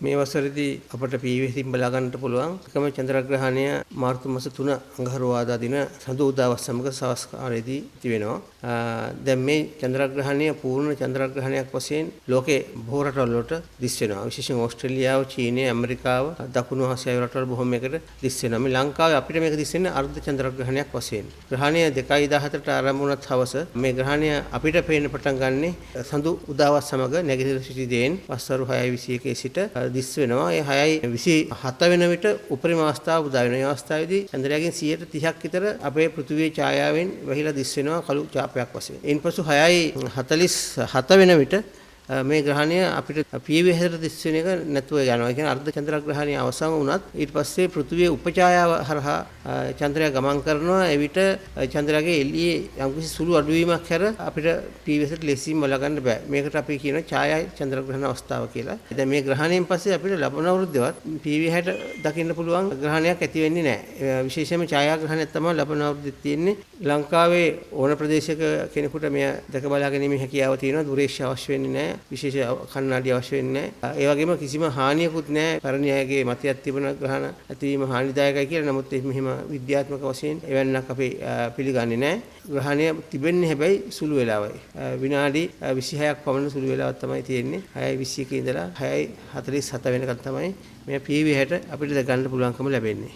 මේ වසරේදී අපට පීවීසින් බලා ගන්නට පුළුවන් එකම චන්ද්‍රග්‍රහණය මාර්තු මාස 3 අඟහරුවාදා දින සඳු උදාවත් සමග සවස් කාලයේදී ඇති වෙනවා. දැන් මේ චන්ද්‍රග්‍රහණය පූර්ණ චන්ද්‍රග්‍රහණයක් වශයෙන් ලෝකේ බොහෝ රටවල් වලට දිස් වෙනවා. විශේෂයෙන් ඕස්ට්‍රේලියාව, චීනය, ඇමරිකාව, දකුණු ආසියාවේ රටවල් බොහොමයකට දිස් වෙනවා. මේ ලංකාවේ අපිට මේක දිස් වෙන්නේ අර්ධ චන්ද්‍රග්‍රහණයක් වශයෙන්. ග්‍රහණය 2:17ට ආරම්භ වුණත් හවස මේ ග්‍රහණය අපිට පේන්න පටන් ගන්නේ සඳු උදාවත් සමග නැගෙනහිර සිටිදෙන් පස්වරු 6:21 සිට දිස් වෙනවා. ඒ 6:27 වෙන විට උපරිම අවස්ථාව උදා වෙනවා. මේ අවස්ථාවේදී චන්ද්‍රයාගෙන් 30%ක් විතර අපේ පෘථිවියේ ඡායාවෙන් වැහිලා දිස් වෙනවා කළු ඡාපයක් වශයෙන්. ඉන්පසු 6:47 වෙන විට මේ ග්‍රහණය අපිට පියවි හැදට දිස් වෙන එක නැතුව යනවා. ඒ කියන්නේ අර්ධ චන්ද්‍රග්‍රහණය අවසන් වුණත් ඊට පස්සේ පෘථිවියේ උපඡායාව හරහා චන්ද්‍රයා ගමන් කරනවා. එවිට චන්ද්‍රයාගේ එළියේ යම්කිසි සුළු අඩුවීමක් හැර අපිට පියවි හැදට ලෙසින් බලා ගන්න බෑ. මේකට අපි කියනවා ඡායා චන්ද්‍රග්‍රහණ අවස්ථාව කියලා. දැන් මේ ග්‍රහණයෙන් පස්සේ අපිට ලබන අවුරුද්දේවත් පියවි හැට දකින්න පුළුවන් ග්‍රහණයක් ඇති වෙන්නේ නැහැ. විශේෂයෙන්ම ඡායාග්‍රහණයක් තමයි ලබන අවුරුද්දේ තියෙන්නේ. ලංකාවේ ඕන ප්‍රදේශයක කෙනෙකුට මෙය දැක බලා ගැනීමේ හැකියාව තියෙනවා. දුරේක්ෂ අවශ්‍ය වෙන්නේ නැහැ. විශේෂ කණ්ණාඩි අවශ්‍ය වෙන්නේ නැහැ. ඒ වගේම කිසිම හානියකුත් නැහැ. පැරණි අයගේ මතයක් තිබෙන ග්‍රහණ ඇතිවීම හානිදායකයි කියලා. නමුත් මෙහිම විද්‍යාත්මක වශයෙන් එවන්නක් අපි පිළිගන්නේ නැහැ. ග්‍රහණය තිබෙන්නේ හැබැයි සුළු වෙලාවයි. විනාඩි 26ක් පමණ සුළු වෙලාවක් තමයි තියෙන්නේ. 6:21 ඉඳලා 6:47 වෙනකන් තමයි මේ පියවි හැට අපිට දැක ගන්න පුළුවන්කම ලැබෙන්නේ.